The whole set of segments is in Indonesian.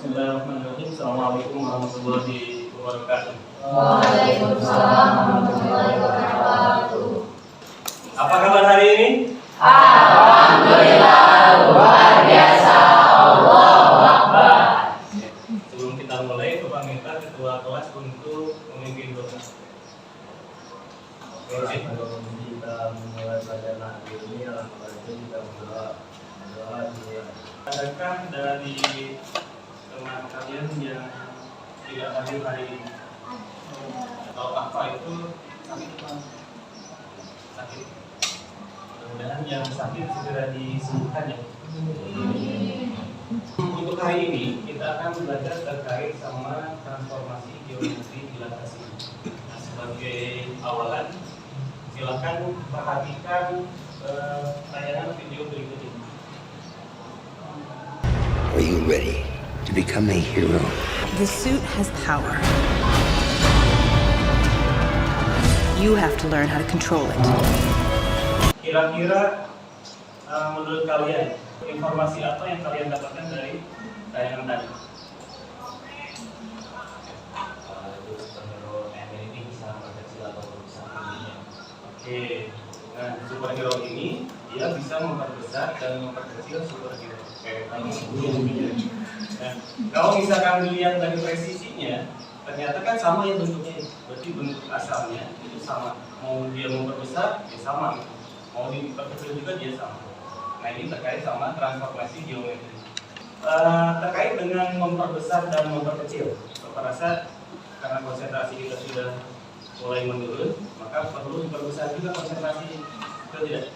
Bismillahirrahmanirrahim. Assalamualaikum warahmatullahi wabarakatuh. Waalaikumsalam warahmatullahi wabarakatuh. Apa kabar hari ini? Alhamdulillah, luar biasa. Allahu Akbar. Sebelum kita mulai, Bapak minta ketua kelas untuk memimpin doa. Sebelum kita memulai pelajaran hari ini, alhamdulillah kita berdoa dulu. Adakah dari teman kalian yang tidak hadir hari ini? Atau apa itu sakit? Sakit. Mudah-mudahan yang sakit segera disembuhkan ya. Untuk hari ini kita akan belajar terkait sama transformasi geometri dilatasi. Nah, sebagai awalan, silakan perhatikan tayangan video berikut ini. Are you ready to become a hero? The suit has power. You have to learn how to control it. Kira-kira menurut kalian informasi apa yang kalian dapatkan dari tayangan tadi? Itu superhero ini bisa memperkecil ataupun bisa meningginya. Oke, nah superhero ini dia bisa memperbesar dan memperkecil superhero. Kayak tadi sebelumnya. Nah, kalau misalkan dilihat dari presisinya, ternyata kan sama ya bentuknya. Berarti bentuk asalnya itu sama. Mau dia memperbesar, ya sama. Mau diperkecil juga dia sama. Nah ini terkait sama transformasi geometri. Terkait dengan memperbesar dan memperkecil, Bapak rasa karena konsentrasi kita sudah mulai menurun, maka perlu diperbesar juga konsentrasinya. Betul tidak?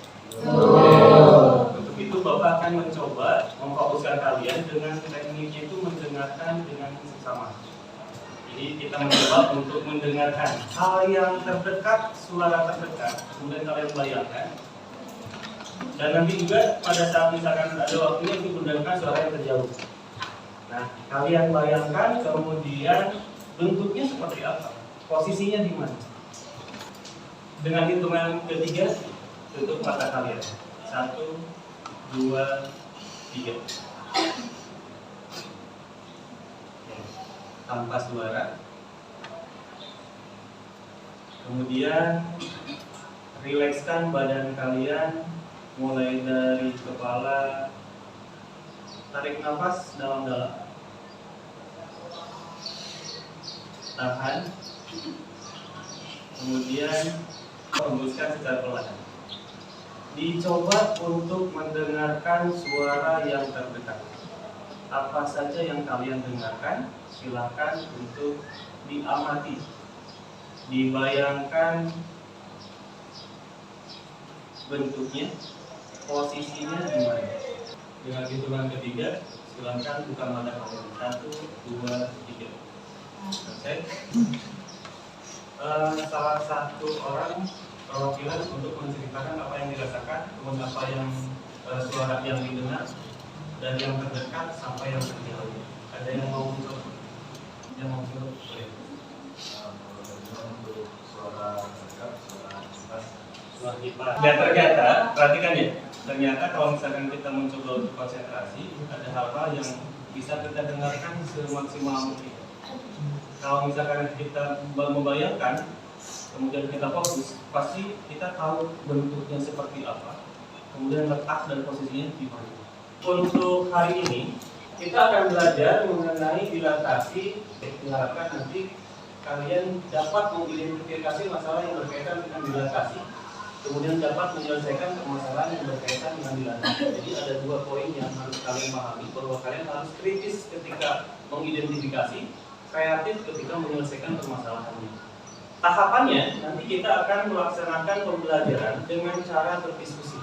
Untuk itu Bapak akan mencoba memfokuskan kalian dengan tekniknya itu mendengarkan dengan seksama. Jadi kita mencoba untuk mendengarkan hal yang terdekat, suara terdekat, kemudian kalian bayangkan. Dan nanti juga pada saat misalkan ada waktunya untuk mendengarkan suara yang terjauh. Nah, kalian bayangkan kemudian bentuknya seperti apa, posisinya di mana. Dengan hitungan ketiga, tutup mata kalian. 1, 2, 3. Tanpa suara. Kemudian rilekskan badan kalian mulai dari kepala. Tarik nafas dalam-dalam. Tahan. Kemudian hembuskan secara perlahan. Dicoba untuk mendengarkan suara yang terdekat. Apa saja yang kalian dengarkan, silakan untuk diamati. Dibayangkan bentuknya, posisinya di mana. Dengan hitungan ketiga, silakan buka mata kalian. 1, 2, 3. Selesai. Salah satu orang perwakilan untuk menceritakan apa yang dirasakan, kemudian apa yang suara yang didengar, dari yang terdekat sampai yang terjauh. Ada yang mau mencoba? Yang mau mencoba? Boleh. Untuk suara terdekat, suara kipas. Suara kipas. Dan ternyata, perhatikan ya. Ternyata kalau misalkan kita mencoba untuk konsentrasi, ada hal-hal yang bisa kita dengarkan semaksimal mungkin. Kalau misalkan kita membayangkan, kemudian kita fokus, pasti kita tahu bentuknya seperti apa, kemudian letak dan posisinya di mana. Untuk hari ini, kita akan belajar mengenai dilatasi. Diharapkan nanti kalian dapat mengidentifikasi masalah yang berkaitan dengan dilatasi, kemudian dapat menyelesaikan permasalahan yang berkaitan dengan dilatasi. Jadi ada 2 poin yang harus kalian pahami, bahwa kalian harus kritis ketika mengidentifikasi, kreatif ketika menyelesaikan permasalahannya. Tahapannya, nanti kita akan melaksanakan pembelajaran dengan cara berdiskusi.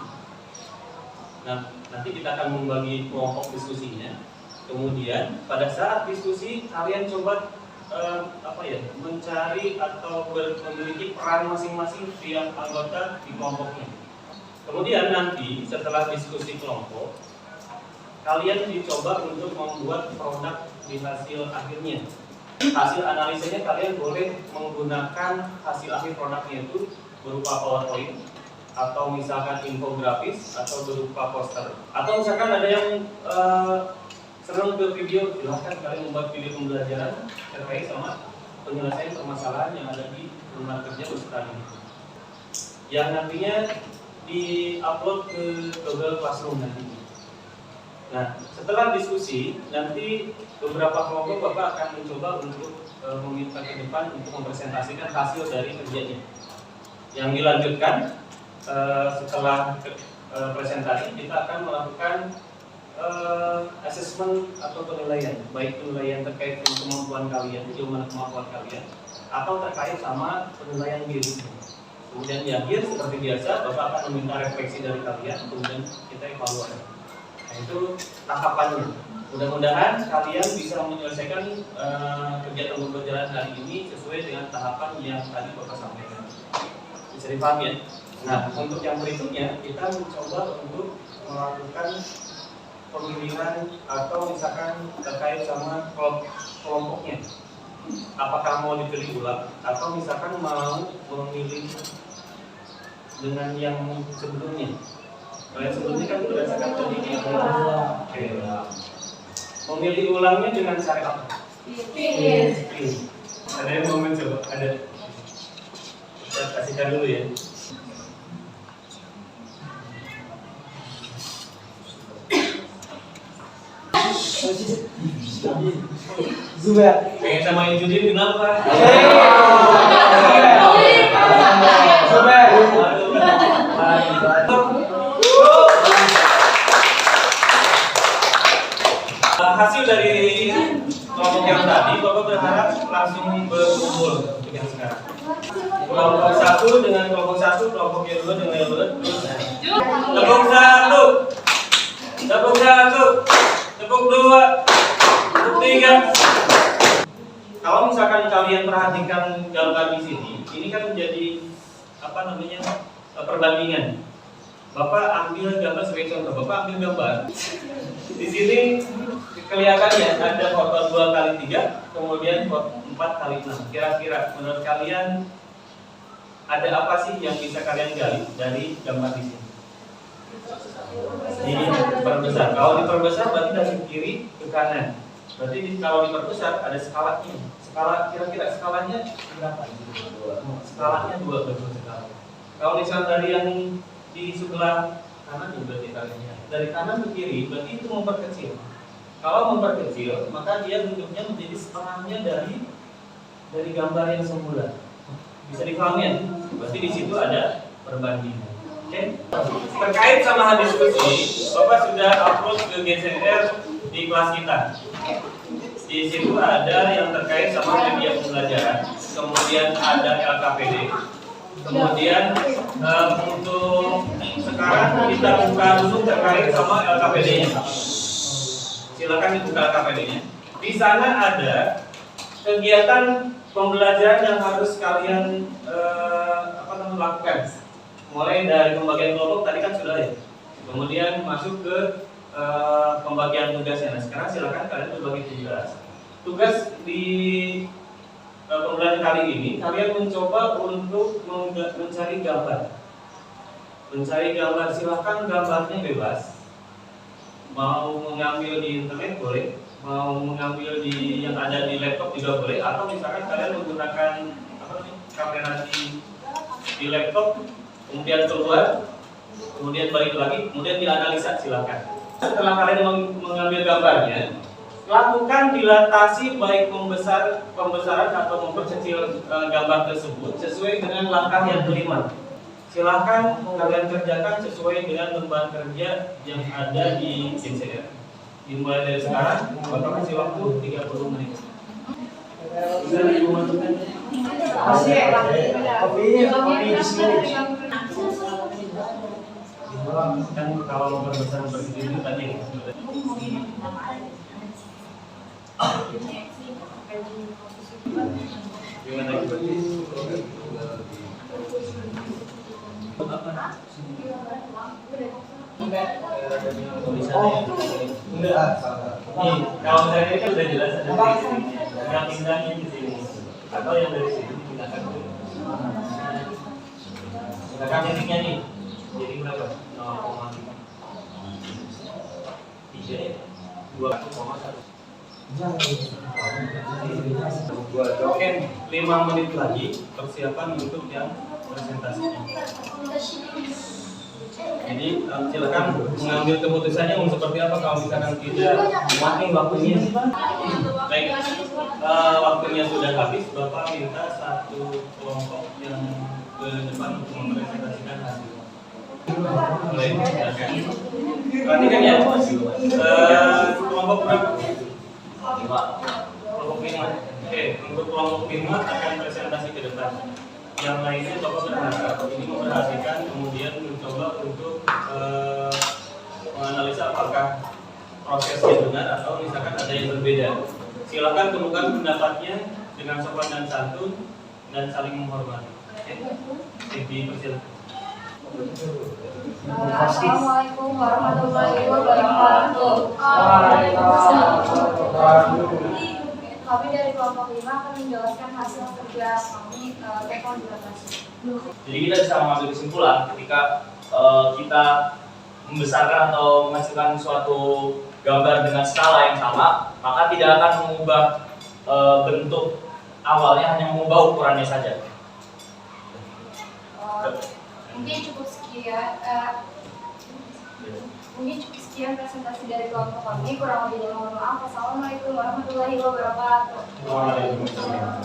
Nah, nanti kita akan membagi kelompok diskusinya. Kemudian, pada saat diskusi, kalian coba mencari atau memiliki peran masing-masing tiap anggota di kelompoknya. Kemudian nanti, setelah diskusi kelompok, kalian dicoba untuk membuat produk di hasil akhirnya. Hasil analisanya kalian boleh menggunakan hasil akhir produknya itu berupa PowerPoint atau misalkan infografis atau berupa poster, atau misalkan ada yang senang ke video, silahkan kalian membuat video pembelajaran terkait sama penyelesaian permasalahan yang ada di rumah kerja peserta ini, yang nantinya di-upload ke Google Classroom nanti. Nah, setelah diskusi, nanti beberapa kelompok Bapak akan mencoba untuk meminta ke depan untuk mempresentasikan hasil dari kerjanya. Yang dilanjutkan setelah presentasi, kita akan melakukan assessment atau penilaian, baik penilaian terkait dengan kemampuan kalian, sejauh mana kemampuan kalian, atau terkait sama penilaian diri. Kemudian di akhir seperti biasa, Bapak akan meminta refleksi dari kalian, kemudian kita evaluasi. Nah, itu tahapannya. Mudah-mudahan kalian bisa menyelesaikan kegiatan pembelajaran hari ini sesuai dengan tahapan yang tadi Bapak sampaikan. Bisa dipahami ya? Nah, untuk yang berikutnya kita mencoba untuk melakukan pemilihan atau misalkan terkait sama kelompoknya. Apakah mau dipilih ulang atau misalkan mau memilih dengan yang sebelumnya. Kalau sebelumnya kan berdasarkan pendidikan. Memilih ulangnya dengan cara apa? Pilih. Ada yang mau mencoba? Ada. Kita kasihkan dulu ya. Zubair. Pengen sama yang judi kenapa? Zubair. Hasil dari kelompok yang tadi, Bapak berharap langsung berkumpul untuk yang sekarang. Kelompok satu dengan kelompok satu, kelompok yang dua dengan yang dua. Tepuk satu, tepuk satu, tepuk dua, tepuk tiga. Kalau misalkan kalian perhatikan gambar di sini, ini kan menjadi apa namanya perbandingan. Bapak ambil gambar sebagai contoh. Bapak ambil gambar. Di sini kelihatan ya ada foto 2x3, kemudian foto 4x6. Kira-kira menurut kalian ada apa sih yang bisa kalian gali dari gambar di sini? Ini diperbesar. Kalau diperbesar berarti dari kiri ke kanan. Berarti kalau diperbesar ada skalanya. Skala kira-kira skalanya berapa? Skalanya 2 betul sekali. Kalau misalnya dari yang di sebelah kanan berarti kalinya. Dari kanan ke kiri berarti itu memperkecil. Kalau memperkecil, maka dia bentuknya menjadi setengahnya dari gambar yang semula. Bisa dipahami ya? Berarti di situ ada perbandingan. Oke? Terkait sama hal diskusi, Bapak sudah upload ke GCR di kelas kita. Di situ ada yang terkait sama media pembelajaran, kemudian ada LKPD, kemudian untuk sekarang kita buka dulu terkait sama LKPD-nya. Silakan dibuka LKPD-nya. Di sana ada kegiatan pembelajaran yang harus kalian lakukan. Mulai dari pembagian kelompok tadi kan sudah ya. Kemudian masuk ke pembagian tugasnya. Nah, sekarang silakan kalian berbagi tugas. Tugas di pembelajaran kali ini kalian mencoba untuk mencari gambar. Mencari gambar, silakan gambarnya bebas. Mau mengambil di internet boleh, mau mengambil di yang ada di laptop juga boleh, atau misalkan kalian menggunakan kamera di laptop, kemudian keluar, kemudian balik lagi, kemudian dianalisa silakan. Setelah kalian mengambil gambarnya, lakukan dilatasi baik pembesaran atau memperkecil gambar tersebut sesuai dengan langkah yang kelima. Silahkan kalian kerjakan sesuai dengan lembar kerja yang ada di GCR. Dimulai dari sekarang, Bapak kasih waktu 30 menit. Bisa dimasukkan? Kopi di sini. Kan kalau memperbesar seperti ini tadi. Gimana itu? Enggak. Nih, kalau saya ini kan sudah jelas ada di sini. Yang pindahnya di sini. Atau yang dari sini dipindahkan ke sini. Pindahkan titiknya nih. Jadi berapa? 0,3 ya? 21,1. Oke, 5 menit lagi persiapan untuk yang presentasinya. Jadi silakan mengambil keputusannya mau seperti apa. Kalau misalkan tidak waktunya. Baik, waktunya sudah habis. Bapak minta satu kelompok yang ke depan untuk mempresentasikan hasil. Baik, perhatikan ya. Kelompok berapa? 5. Kelompok 5. Oke, untuk kelompok 5 akan presentasi ke depan. Yang lainnya Bapak berharap ini memperhatikan, kemudian mencoba untuk menganalisa apakah prosesnya benar atau misalkan ada yang berbeda. Silakan kemukakan pendapatnya dengan sopan dan santun dan saling menghormati. Dipersilakan. Assalamualaikum warahmatullahi wabarakatuh. Kami dari kelompok 5 akan menjelaskan hasil kerja kami tahun 2018. Jadi kita bisa mengambil kesimpulan ketika kita membesarkan atau menghasilkan suatu gambar dengan skala yang sama, maka tidak akan mengubah bentuk awalnya, hanya mengubah ukurannya saja. Mungkin cukup sekian presentasi dari kelompok kami. Kurang lebihnya mohon maaf. Wassalamualaikum warahmatullahi wabarakatuh. Waalaikumsalam.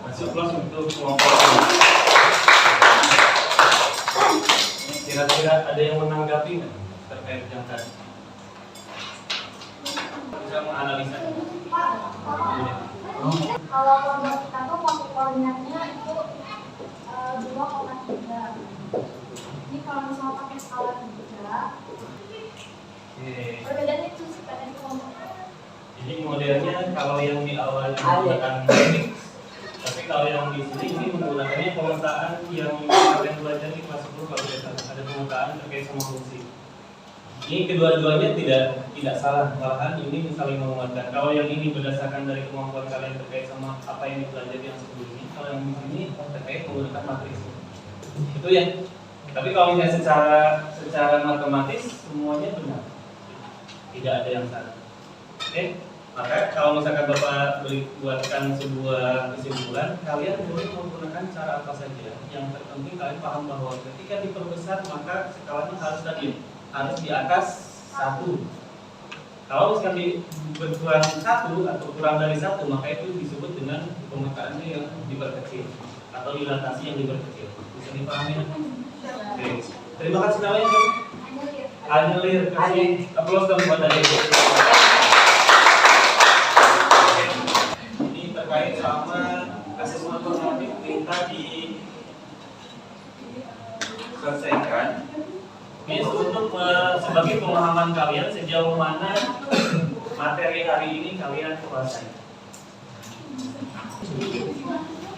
Masuk kelas untuk kelompok. Kira-kira ada yang menanggapi nggak terkait yang tadi? Bisa menganalisa. Kalau kelompok kita tuh waktu koordinatnya itu 2,3. Ini kalau misalnya pakai skala 3, perbedaannya itu sih pada kelompok. Jadi modelnya kalau yang di awal menggunakan matrix, tapi kalau yang di sini ini menggunakannya pemetaan yang kalian belajar di kelas 10 kalau ada pemetaan terkait sama fungsi. Ini kedua-duanya tidak salah, malahan ini saling menguatkan. Kalau yang ini berdasarkan dari kemampuan kalian terkait sama apa yang dipelajari yang sebelumnya, kalau yang di sini terkait menggunakan matriks. Itu ya. Tapi kalau misalnya secara matematis semuanya benar, tidak ada yang salah. Oke, maka kalau misalkan Bapak buatkan sebuah kesimpulan, kalian boleh menggunakan cara apa saja. Yang terpenting kalian paham bahwa ketika diperbesar maka skalanya harus tadi harus di atas 1. Kalau misalkan berkurang 1 atau kurang dari 1, maka itu disebut dengan pemetaannya yang diperkecil atau dilatasi yang diperkecil. Bisa dipahami? Oke. Terima kasih namanya. Anyelir, kasih aplaus dong buat Ade. Ini terkait sama asesmen formatif minta diselesaikan. Ini untuk sebagai pemahaman kalian sejauh mana materi hari ini kalian kuasai.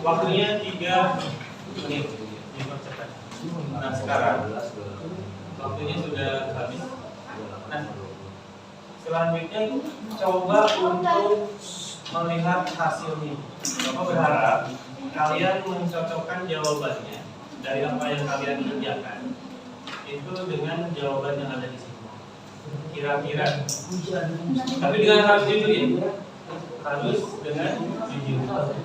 Waktunya 3 menit. Dipercepat. Nah sekarang waktunya sudah habis. Nah selanjutnya coba untuk melihat hasilnya. Bapak berharap kalian mencocokkan jawabannya dari apa yang kalian kerjakan itu dengan jawaban yang ada di sini. Kira-kira. Tapi dengan harus jujur ya. Harus dengan jujur.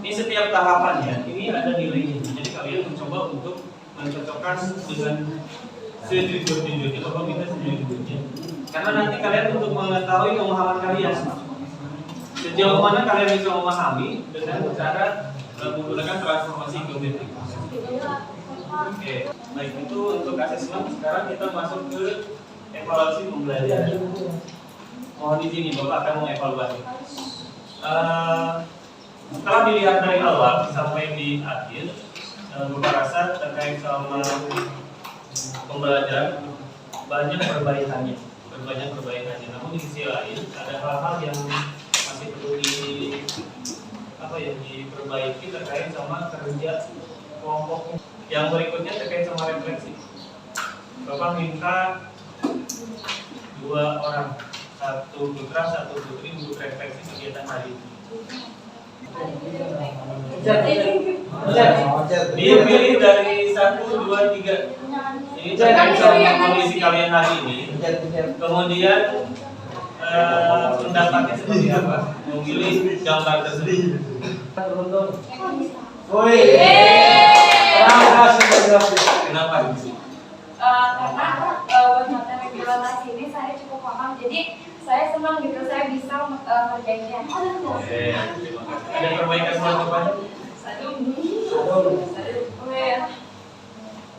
Ini setiap tahapannya, ini ada nilainya. Jadi kalian mencoba untuk mencocokkan dengan sejujur-jujurnya. Bapak minta sejujur-jujurnya. Karena nanti kalian untuk mengetahui pemahaman kalian, sejauh mana kalian bisa memahami dengan cara menggunakan transformasi geometrik. Oke, baik itu untuk asesmen. Sekarang kita masuk ke evaluasi pembelajaran. Mohon izin, Bapak akan mengevaluasi. Setelah dilihat dari awal sampai di akhir, Bapak rasa terkait sama pembelajaran banyak perbaikannya. Namun di sisi lain ada hal-hal yang masih perlu diperbaiki terkait sama kerja kelompok. Yang berikutnya terkait sama refleksi. Bapak minta 2 orang, 1 putra, 1 putri untuk refleksi kegiatan hari ini. Dia pilih dari 1, 2, 3. Ini terkait sama kondisi kalian hari ini. Kemudian pendapatnya seperti apa? Memilih gambar tersebut. Woi. Kenapa? Karena buat materi biologi ini saya cukup paham, jadi saya senang gitu, saya bisa ngerjainnya. Oke, terima kasih. Ada perbaikan buat Bapak?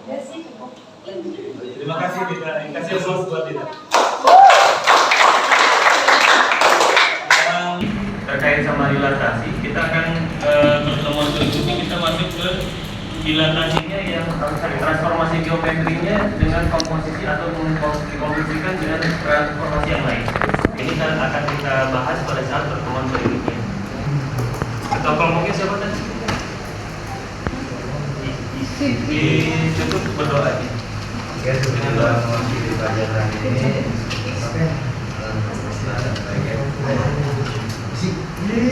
Udah sih cukup. Terima kasih kita kasih applause buat kita. Sekarang terkait sama dilatasi, kita akan pertemuan berikutnya kita masuk ke dilatasinya yang transformasi geometrinya dengan komposisi atau dikomposisikan dengan transformasi yang lain. Ini akan kita bahas pada saat pertemuan berikutnya. Ketua kelompoknya siapa tadi? Ditutup berdoa aja. Ya, dengan doa mewakili pelajaran ini. Oke.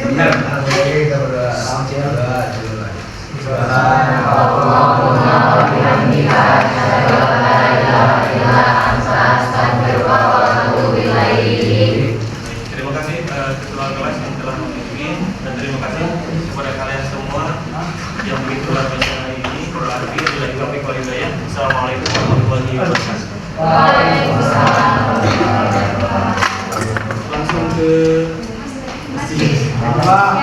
Benar. Oke, kita berdoa. Berdoa dulu. Terima kasih ketua kelas yang telah memimpin dan terima kasih kepada kalian semua yang begitu luar biasa hari ini. Berarti bila topik walidayah. Assalamualaikum warahmatullahi wabarakatuh. Langsung ke